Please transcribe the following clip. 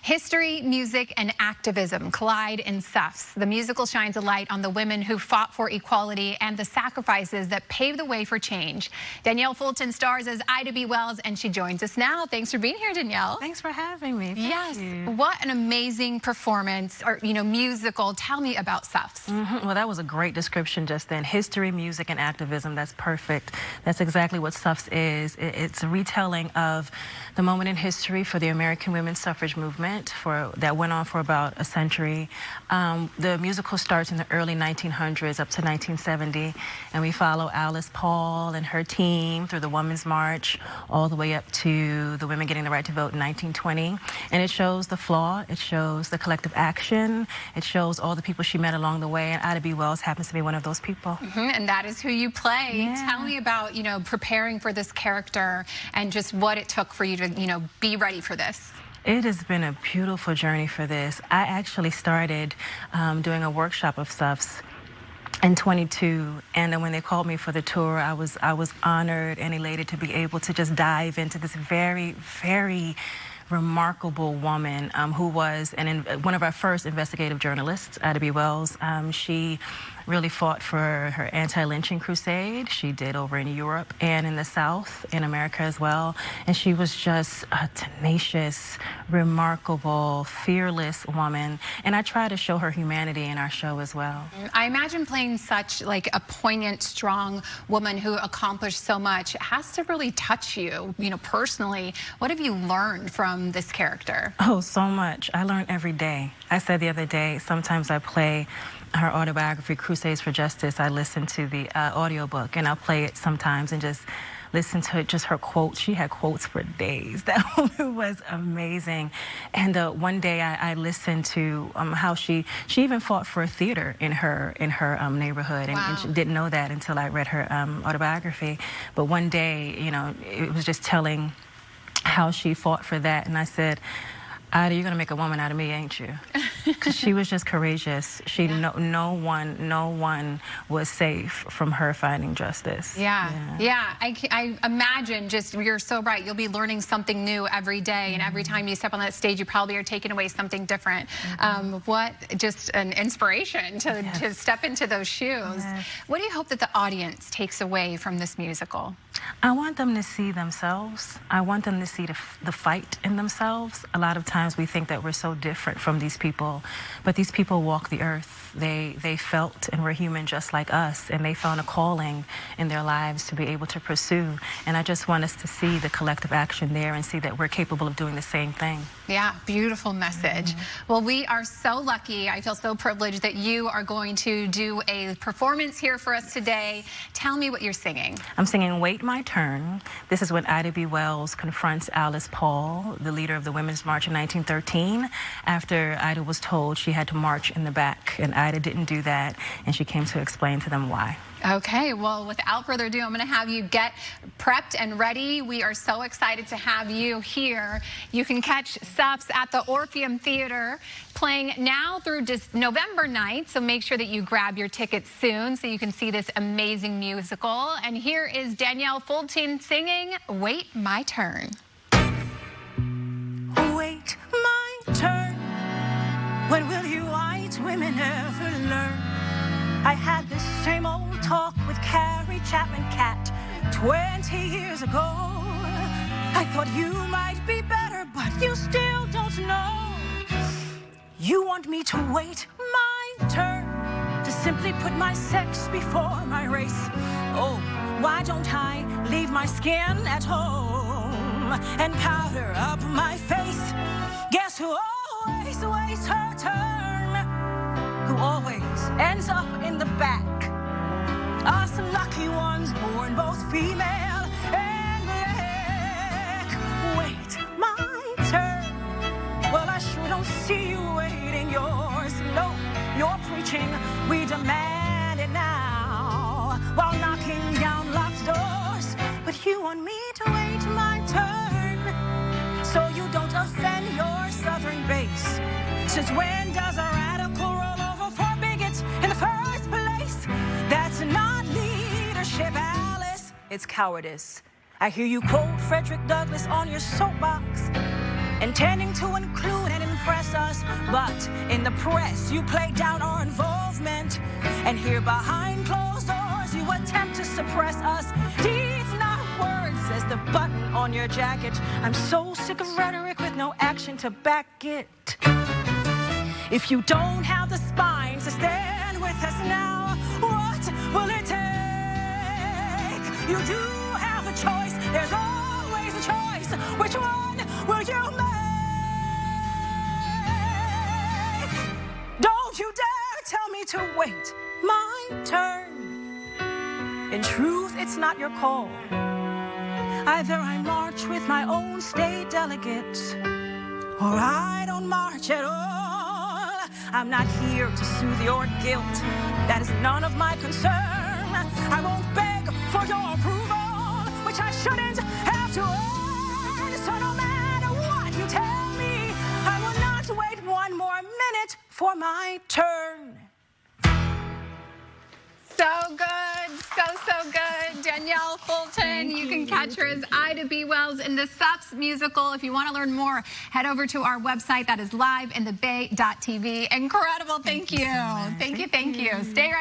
History, music, and activism collide in Suffs. The musical shines a light on the women who fought for equality and the sacrifices that paved the way for change. Danyel Fulton stars as Ida B. Wells, and she joins us now. Thanks for being here, Danyel. Thanks for having me. Yes. What an amazing performance, or musical. Tell me about Suffs. Well, that was a great description just then. History, music, and activism. That's perfect. That's exactly what Suffs is. It's a retelling of the moment in history for the American women's suffrage movement that went on for about a century. The musical starts in the early 1900s up to 1970, and we follow Alice Paul and her team through the Women's March all the way up to the women getting the right to vote in 1920. And it shows the flaw, it shows the collective action, it shows all the people she met along the way, and Ida B. Wells happens to be one of those people. And that is who you play. Yeah. Tell me about, preparing for this character and just what it took for you to, be ready for this. It has been a beautiful journey for this. I actually started doing a workshop of Suffs in 22, and then when they called me for the tour, I was honored and elated to be able to just dive into this very, very remarkable woman who was one of our first investigative journalists, Ida B. Wells. She really fought for her anti-lynching crusade. She did over in Europe and in the South, in America as well. And she was just a tenacious, remarkable, fearless woman. And I try to show her humanity in our show as well. I imagine playing such a poignant, strong woman who accomplished so much. It has to really touch you, personally. What have you learned from this character? Oh, so much. I learn every day. I said the other day, sometimes I play her autobiography, Crusades for Justice. I listen to the audiobook, and I'll play it sometimes and just listen to just her quotes. She had quotes for days. That woman was amazing. And one day I listened to how she even fought for a theater in her neighborhood, and, wow. and she didn't know that until I read her autobiography. But one day, it was just telling how she fought for that, and I said, Ida, you're gonna make a woman out of me, ain't you? Because she was just courageous. No one was safe from her finding justice. Yeah. I imagine you're so right. You'll be learning something new every day, and every time you step on that stage, you probably are taking away something different. What just an inspiration to step into those shoes. What do you hope that the audience takes away from this musical? I want them to see themselves. I want them to see the fight in themselves. A lot of times we think that we're so different from these people, but these people walk the earth. They felt and were human just like us, and they found a calling in their lives to be able to pursue. And I just want us to see the collective action there and see that we're capable of doing the same thing. Yeah, beautiful message. Well, we are so lucky. I feel so privileged that you are going to do a performance here for us today. Tell me what you're singing. I'm singing Wait My Turn. This is when Ida B. Wells confronts Alice Paul, the leader of the Women's March in 1913, after Ida was told she had to march in the back, and Ida didn't do that, and she came to explain to them why. Okay, well, without further ado, I'm going to have you get prepped and ready. We are so excited to have you here. You can catch Suffs at the Orpheum Theatre, playing now through November 9th, so make sure that you grab your tickets soon so you can see this amazing musical. And here is Danyel Fulton singing Wait My Turn. Wait my turn. When will you white women ever learn? I had this same old talk with Carrie Chapman Cat 20 years ago. I thought you might be better, but you still don't know. You want me to wait my turn, to simply put my sex before my race. Oh, why don't I leave my skin at home and powder up my face? Guess who always waits her turn? Who always ends up in the back? Us lucky ones born both female and black. Wait my turn. Well, I sure don't see you waiting yours. No, you're preaching, we demand it now, while knocking down locked doors. But you want me to wait my turn, so you don't offend your southern base. Since when does a radical roll over for bigots in the first place? That's not leadership, Alice. It's cowardice. I hear you quote Frederick Douglass on your soapbox. intending to include and impress us. But in the press, you play down our involvement. And here behind closed doors, you attempt to suppress us. Deeds, not words, says the button on your jacket. I'm so sick of rhetoric with no action to back it. If you don't have the spine to stand with us now, what will it take? You do have a choice. There's always a choice. Which one will you make? Don't you dare tell me to wait my turn. In truth, it's not your call. Either I march with my own state delegates, or I don't march at all. I'm not here to soothe your guilt. That is none of my concern. I won't beg for your approval, which I shouldn't have to earn. So no matter what you tell me, I will not wait one more minute for my turn. So good, so good. Danyel Fulton, you can catch her as Ida B. Wells in the Suffs musical. If you want to learn more, head over to our website. That is liveinthebay.tv. Incredible, thank you. Thank you. Stay right here.